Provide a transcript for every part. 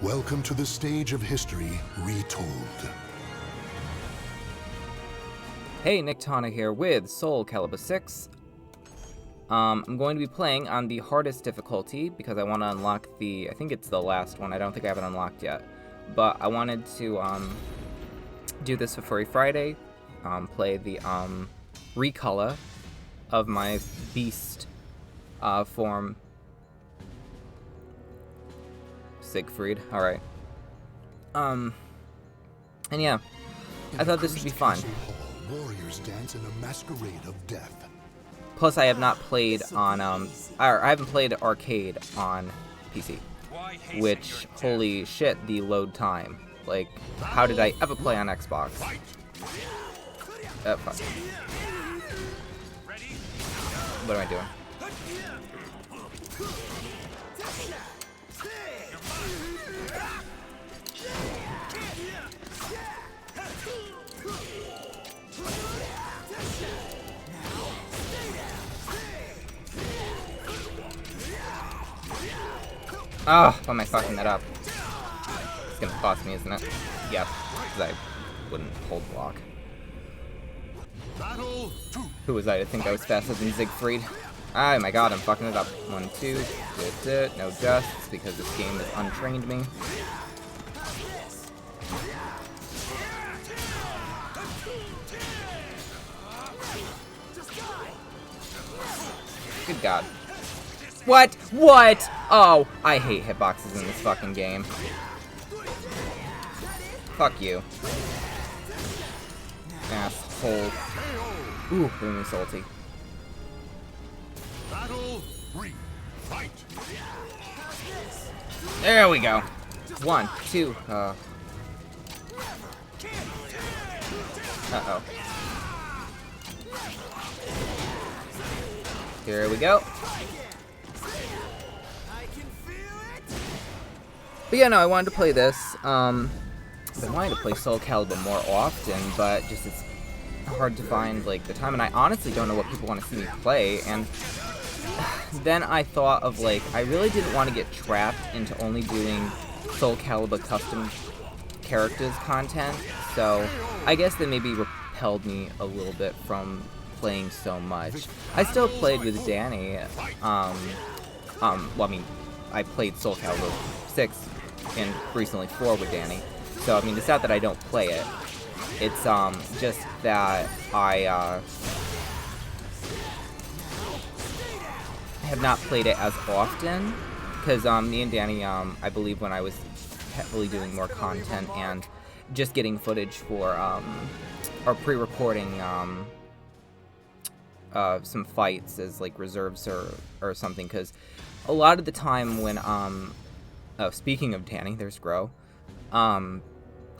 Welcome to the stage of history retold. Hey, Niktana here with SoulCalibur 6. I'm going to be playing on the hardest difficulty because I want to unlock I think it's the last one. I don't think I have it unlocked yet. But I wanted to do this for Furry Friday, play the recolor of my beast form. Siegfried, alright. And yeah, I thought this would be fun. Warriors dance in a masquerade of death. Plus, I have not played on, I haven't played arcade on PC. Which, holy shit, the load time. Like, how did I ever play on Xbox? Fuck. What am I doing? Oh, why am I fucking that up? It's gonna cost me, isn't it? Yep, because I wouldn't hold block. Who was I to think I was faster than Siegfried? Oh my god, I'm fucking it up. 1, 2, no justs, because this game has untrained me. Good god. What? What? Oh, I hate hitboxes in this fucking game. Fuck you. Asshole. Ooh, really salty. There we go. 1, 2. Uh-oh. Here we go. But yeah, no, I wanted to play this. I've been wanting to play SoulCalibur more often, but just it's hard to find like the time, and I honestly don't know what people want to see me play. And then I thought of like, I really didn't want to get trapped into only doing SoulCalibur custom characters content, so I guess that maybe repelled me a little bit from playing so much. I still played with Danny. Well, I mean, I played SoulCalibur 6 and recently 4 with Danny. So, I mean, it's not that I don't play it. It's, just that I, have not played it as often. Because, me and Danny, I believe when I was heavily doing more content and just getting footage for, or pre-recording, some fights as, like, reserves or something. Because a lot of the time when, oh, speaking of Danny, there's Grow. A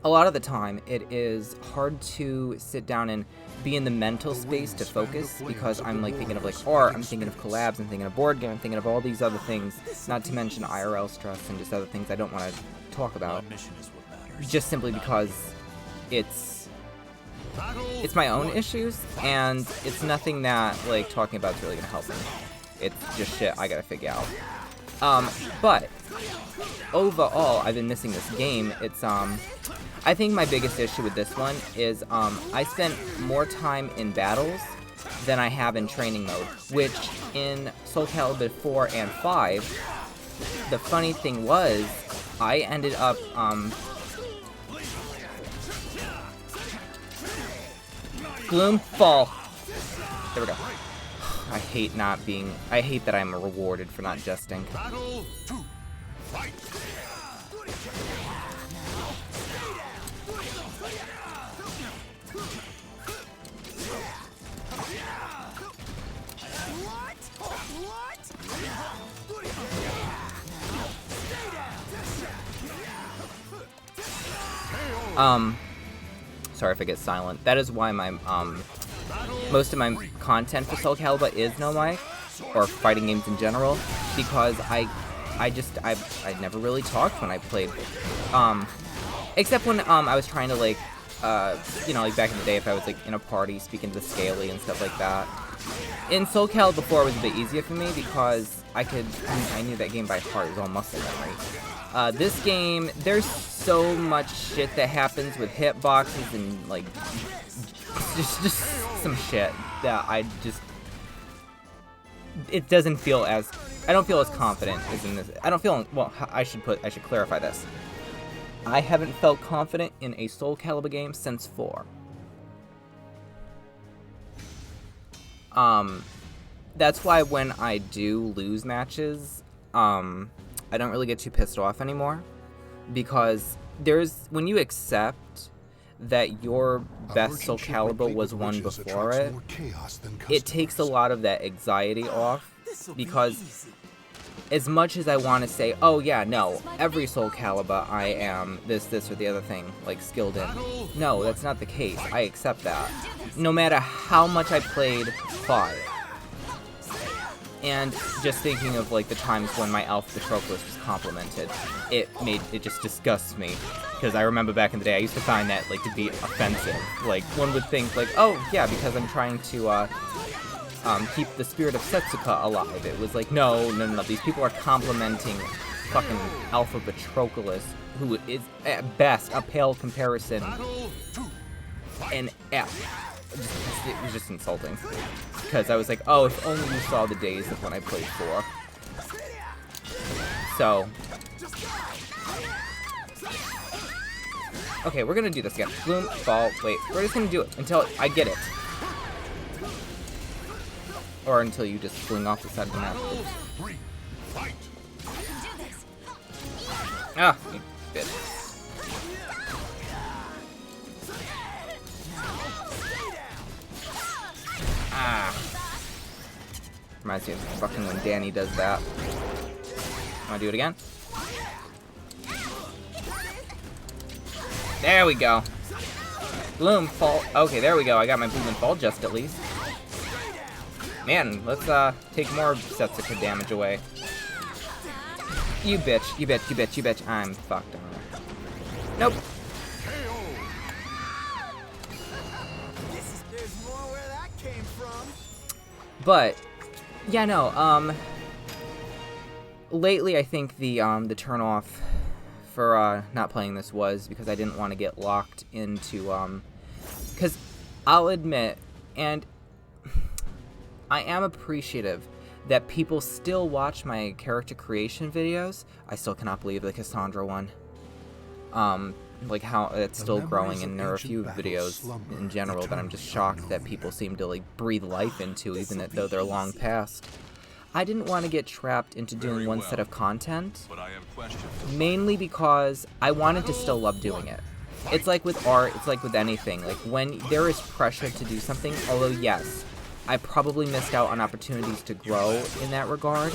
lot of the time, it is hard to sit down and be in the mental space to focus because I'm like thinking of like art, I'm thinking of collabs, I'm thinking of board game, I'm thinking of all these other things, not to mention IRL stress and just other things I don't want to talk about. Just simply because it's my own issues, and it's nothing that like talking about is really gonna help me. It's just shit I gotta figure out. But overall, I've been missing this game. It's, I think my biggest issue with this one is, I spent more time in battles than I have in training mode, which in SoulCalibur 4 and 5, the funny thing was, I ended up, Gloom, fall. There we go. I hate I hate that I'm rewarded for not jesting. Sorry if I get silent. That is why my, most of my content for SoulCalibur is no mic, or fighting games in general, because I never really talked when I played, except when, I was trying to, like, you know, like back in the day if I was, like, in a party speaking to the Scaly and stuff like that. In SoulCalibur 4 it was a bit easier for me because I knew that game by heart. It was all muscle memory. This game, there's so much shit that happens with hitboxes and like just some shit that it doesn't feel as, I don't feel as confident as in this. I don't feel, well, I should clarify this. I haven't felt confident in a SoulCalibur game since 4. That's why when I do lose matches, I don't really get too pissed off anymore, because when you accept that your best SoulCalibur was won before it, it takes a lot of that anxiety off, because as much as I want to say, oh yeah, no, every SoulCalibur I am this, or the other thing, like, skilled in. No, that's not the case. I accept that. No matter how much I played 5. And just thinking of, like, the times when my Alpha Patroclus was complimented, it just disgusts me. Because I remember back in the day, I used to find that, like, to be offensive. Like, one would think, like, oh, yeah, because I'm trying to, keep the spirit of Setsuka alive. It was like, no, these people are complimenting fucking Alpha Patroclus, who is, at best, a pale comparison. And it was just insulting. Because I was like, oh, if only you saw the days of when I played 4. So. Okay, we're gonna do this again. Bloom, fall, wait. We're just gonna do it until I get it. Or until you just fling off the side of the map. Ah, you bitch. Ah. Reminds me of fucking when Danny does that. Wanna do it again? There we go. Bloom, fall. Okay, there we go. I got my bloom and fall just at least. Man, let's take more Setsuka damage away. You bitch, you bitch, you bitch, you bitch. I'm fucked on. Nope. But yeah, no, lately I think the turn off for not playing this was because I didn't want to get locked into because I'll admit, and I am appreciative that people still watch my character creation videos. I still cannot believe the Cassandra one. Like how it's still growing, and there are a few videos in general that I'm just shocked that people seem to like breathe life into, even though they're long past. I didn't want to get trapped into doing one set of content, mainly because I wanted to still love doing it. It's like with art, it's like with anything. Like when there is pressure to do something, although yes, I probably missed out on opportunities to grow in that regard,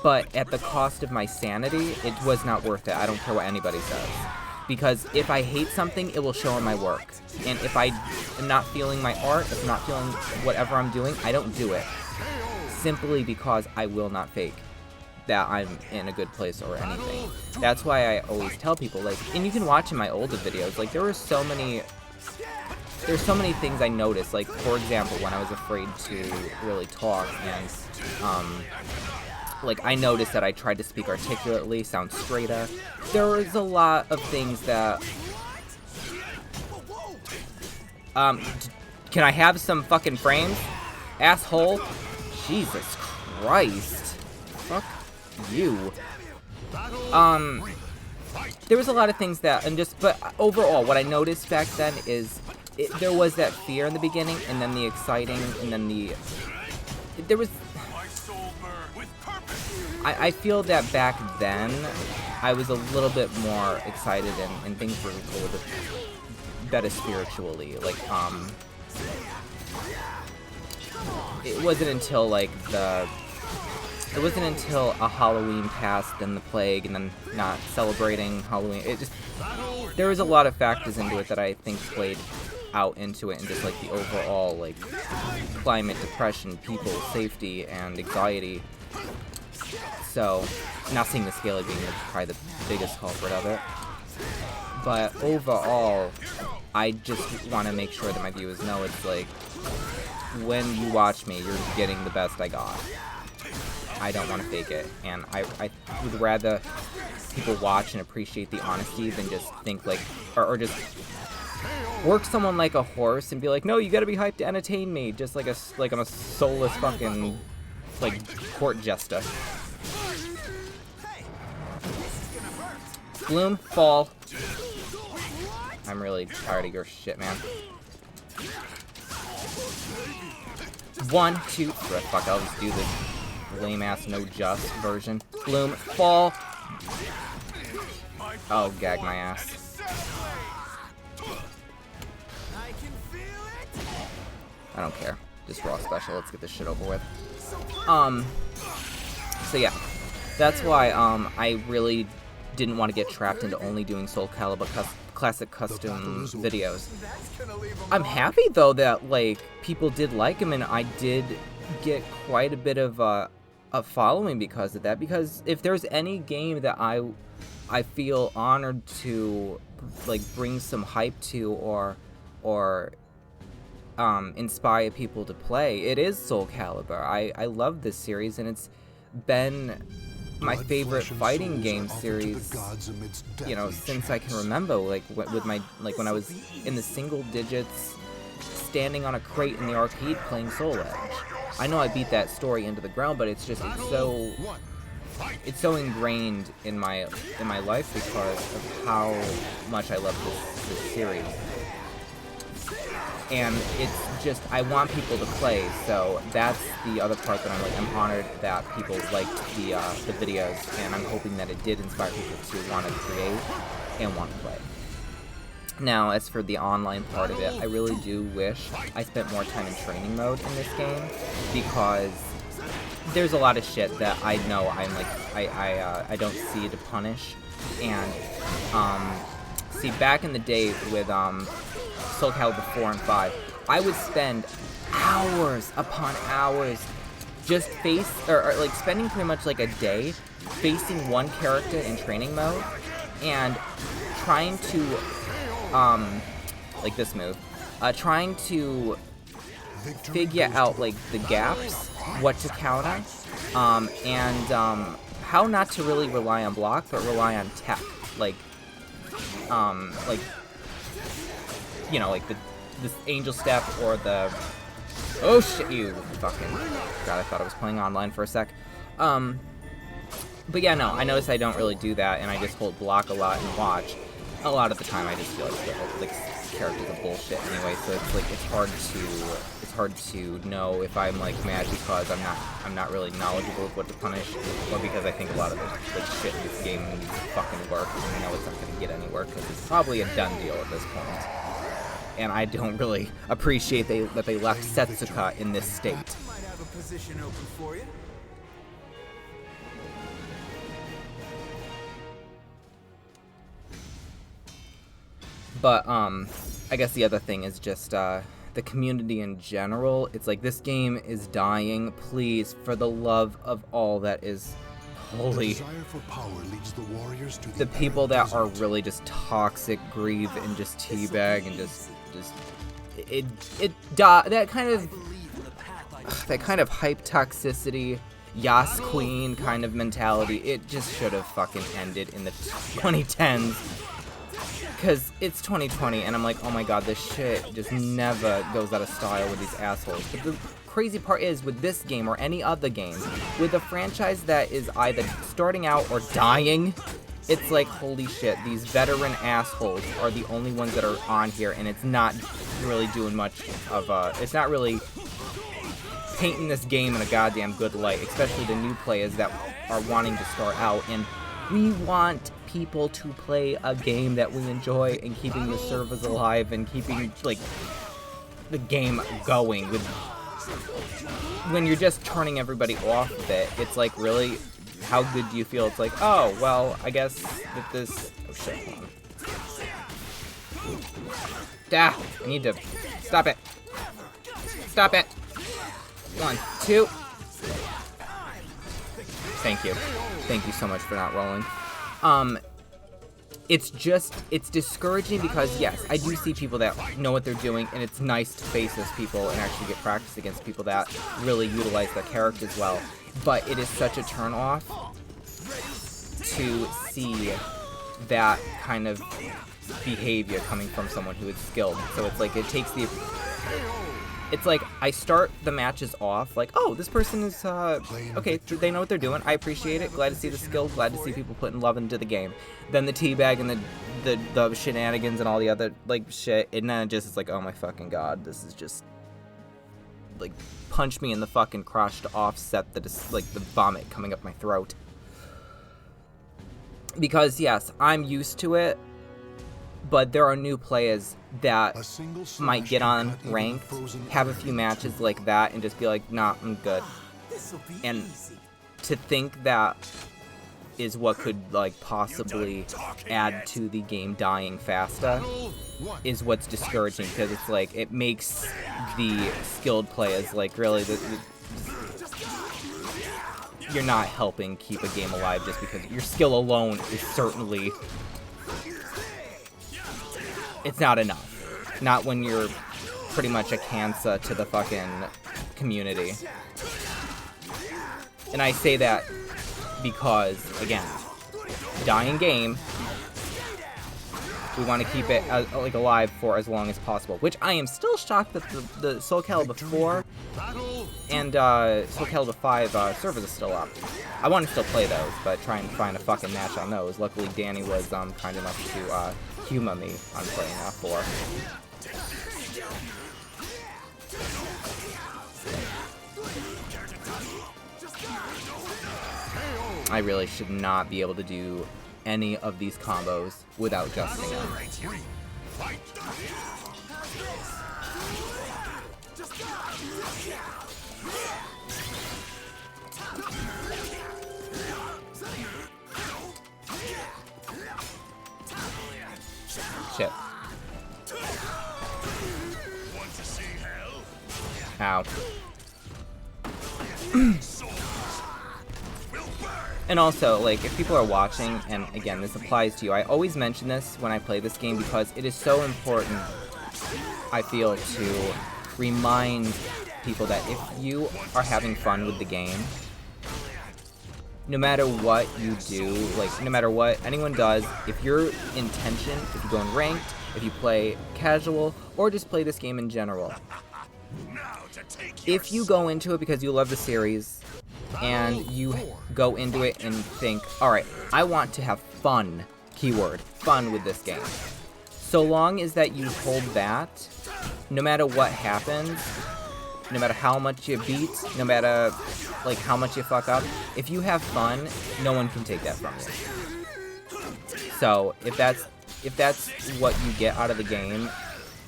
but at the cost of my sanity, it was not worth it. I don't care what anybody says. Because if I hate something, it will show in my work. And if I am not feeling my art, if I'm not feeling whatever I'm doing, I don't do it. Simply because I will not fake that I'm in a good place or anything. That's why I always tell people, like, and you can watch in my older videos, like, there's so many things I noticed, like, for example, when I was afraid to really talk, and, like, I noticed that I tried to speak articulately, sound straighter. There was a lot of things that, can I have some fucking frames? Asshole? Jesus Christ. Fuck you. There was a lot of things that, but overall, what I noticed back then is, there was that fear in the beginning, and then the exciting, and then there was, I feel that back then, I was a little bit more excited, and things were a little bit better spiritually. Like, it wasn't until, like, it wasn't until a Halloween passed, then the plague, and then not celebrating Halloween. It just, there was a lot of factors into it that I think played out into it, and just, like, the overall, like, climate, depression, people, safety, and anxiety. So, not seeing the Scaly being probably the biggest culprit of it. But overall, I just want to make sure that my viewers know it's like, when you watch me, you're getting the best I got. I don't want to fake it, and I would rather people watch and appreciate the honesty than just think like, or just work someone like a horse and be like, no, you gotta be hyped to entertain me, just like I'm a soulless fucking like court jester. Bloom, fall. I'm really tired of your shit, man. 1, 2, fuck, I'll just do the lame-ass no-just version. Bloom, fall. Oh, gag my ass. I don't care. Just raw special, let's get this shit over with. So yeah. That's why, I really didn't want to get trapped into only doing SoulCalibur classic custom videos. I'm happy though that like people did like him, and I did get quite a bit of a following because of that. Because if there's any game that I feel honored to like bring some hype to or inspire people to play, it is SoulCalibur. I love this series, and it's been my favorite fighting game series, you know, since I can remember. Like with my, like when I was in the single digits, standing on a crate in the arcade playing Soul Edge. I know I beat that story into the ground, but it's just it's so ingrained in my life because of how much I love this series. And it's just, I want people to play, so that's the other part that I'm like, I'm honored that people liked the videos, and I'm hoping that it did inspire people to want to create and want to play. Now, as for the online part of it, I really do wish I spent more time in training mode in this game, because there's a lot of shit that I know I'm like, I don't see to punish, and, see, back in the day with, SoulCalibur 4 and 5, I would spend hours upon hours just or like spending pretty much like a day facing one character in training mode and trying to, like this move, trying to figure out like the gaps, what to counter, and how not to really rely on block, but rely on tech, like you know, like this angel step or the, oh shit, you fucking, God, I thought I was playing online for a sec. But yeah, no, I notice I don't really do that, and I just hold block a lot and watch. A lot of the time, I just feel like characters are bullshit anyway, so it's like, it's hard to know if I'm like mad because I'm not really knowledgeable of what to punish, or because I think a lot of the like shit in this game needs to fucking work, and I know it's not gonna get any work, because it's probably a done deal at this point. And I don't really appreciate that they left Setsuka in this state. Might have a position open for you. But I guess the other thing is just the community in general. It's like, this game is dying. Please, for the love of all that is holy, the people that are really just toxic, grieve, and just teabag, and just that kind of hype toxicity, Yas Queen kind of mentality, it just should have fucking ended in the 2010s. Because it's 2020, and I'm like, oh my god, this shit just never goes out of style with these assholes. But the crazy part is, with this game or any other game, with a franchise that is either starting out or dying, it's like, holy shit, these veteran assholes are the only ones that are on here, and it's not really doing much of it's not really painting this game in a goddamn good light, especially the new players that are wanting to start out. And we want people to play a game that we enjoy, and keeping the servers alive, and keeping, like, the game going. When you're just turning everybody off of it, it's like, really, how good do you feel? It's like, oh, well, I guess that this, oh shit, hold on. I need to, stop it. Stop it. 1, 2. Thank you. Thank you so much for not rolling. It's discouraging because, yes, I do see people that know what they're doing, and it's nice to face those people and actually get practice against people that really utilize their characters well. but it is such a turn off to see that kind of behavior coming from someone who is skilled. So it's like it takes the... It's like I start the matches off like, oh, this person is, okay, they know what they're doing. I appreciate it. Glad to see the skill. Glad to see people putting love into the game. Then the teabag and the shenanigans and all the other, like, shit. And then it just is like, oh my fucking god, this is just, like, punch me in the fucking crotch to offset the, like, the vomit coming up my throat. Because, yes, I'm used to it. But there are new players that might get on ranked, have a few matches like that, and just be like, nah, I'm good. And to think that is what could, like, possibly add to the game dying faster is what's discouraging, because it's like, it makes the skilled players, like, really, you're not helping keep a game alive just because your skill alone is certainly... It's not enough. Not when you're pretty much a cancer to the fucking community. And I say that because, again, dying game, we want to keep it like alive for as long as possible. Which I am still shocked that the SoulCalibur 4 and SoulCalibur 5 servers are still up. I want to still play those, but try and find a fucking match on those. Luckily, Danny was kind enough to humor me on playing 4. I really should not be able to do any of these combos without adjusting them. Shit. Ow. And also, like, if people are watching, and again, this applies to you, I always mention this when I play this game because it is so important, I feel, to remind people that if you are having fun with the game, no matter what you do, like, no matter what anyone does, if your intention, if you go in ranked, if you play casual, or just play this game in general, if you go into it because you love the series, and you go into it and think, alright, I want to have fun, keyword, fun with this game. So long as that you hold that, no matter what happens, no matter how much you beat, no matter, like, how much you fuck up, if you have fun, no one can take that from you. So, if that's what you get out of the game,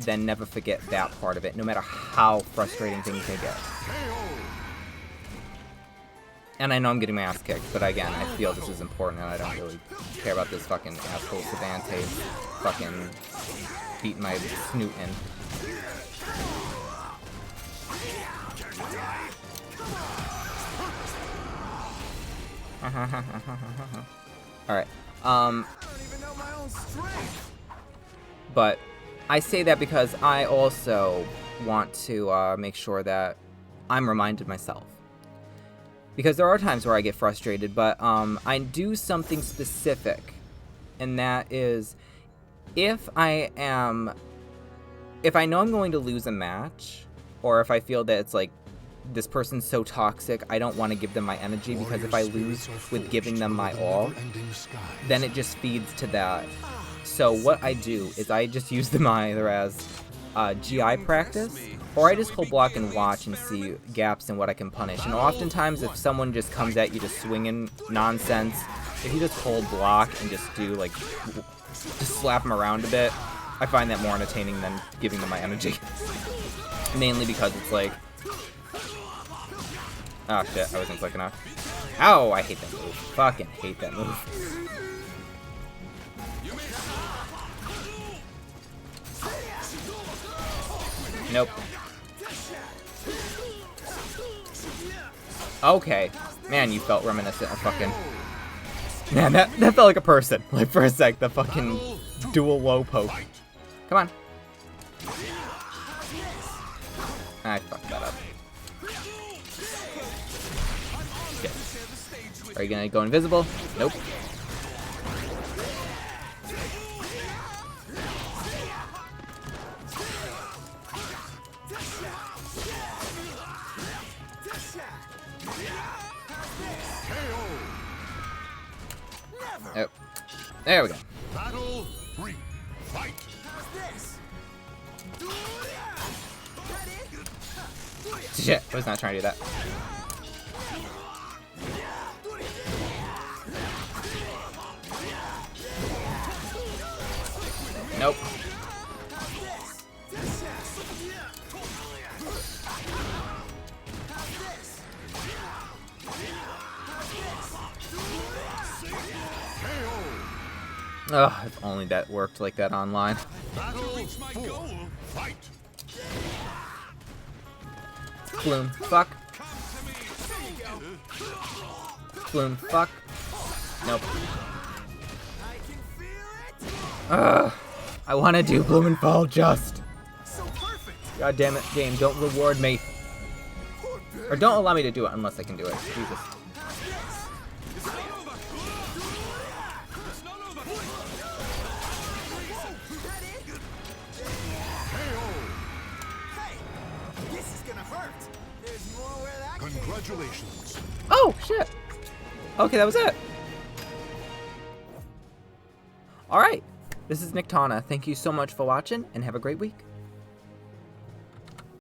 then never forget that part of it, no matter how frustrating things may get. And I know I'm getting my ass kicked, but again, I feel this is important and I don't really care about this fucking asshole Savante fucking beating my snoot in. Alright, but I say that because I also want to make sure that I'm reminded myself. Because there are times where I get frustrated, but I do something specific, and that is, if I know I'm going to lose a match, or if I feel that it's like, this person's so toxic, I don't want to give them my energy, because if I lose with giving them my all, then it just feeds to that. So what I do is I just use them either as GI practice, or I just hold block and watch and see gaps in what I can punish. And oftentimes, if someone just comes at you just swinging nonsense, if you just hold block and just do, like, just slap them around a bit, I find that more entertaining than giving them my energy. Mainly because it's like... Oh shit, I wasn't quick enough. Ow, I hate that move. Fucking hate that move. Nope. Okay. Man, you felt reminiscent of fucking... Man, that felt like a person. Like, for a sec, the fucking dual low poke. Come on. I fucked that up. Are you gonna go invisible? Nope. Oh. There we go. Battle 3. Fight. Shit, I was not trying to do that. Nope. Oh, if only that worked like that online. Battle 4. Fight. Bloom, fuck. Bloom, fuck. Nope. Ugh. I want to do Bloom and Fall just. God damn it, game, don't reward me. Or don't allow me to do it unless I can do it. Jesus. Congratulations. Oh, shit. Okay, that was it. Alright. This is Niktana. Thank you so much for watching, and have a great week.